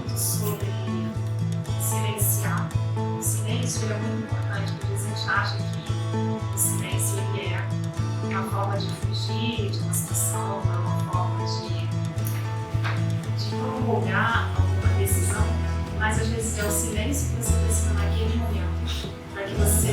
muito sobre silenciar. O silêncio ele é muito importante, porque a gente acha que o silêncio ele é uma forma de fugir de uma situação, uma forma de promulgar alguma decisão, mas às vezes é o silêncio que você precisa naquele momento, para que você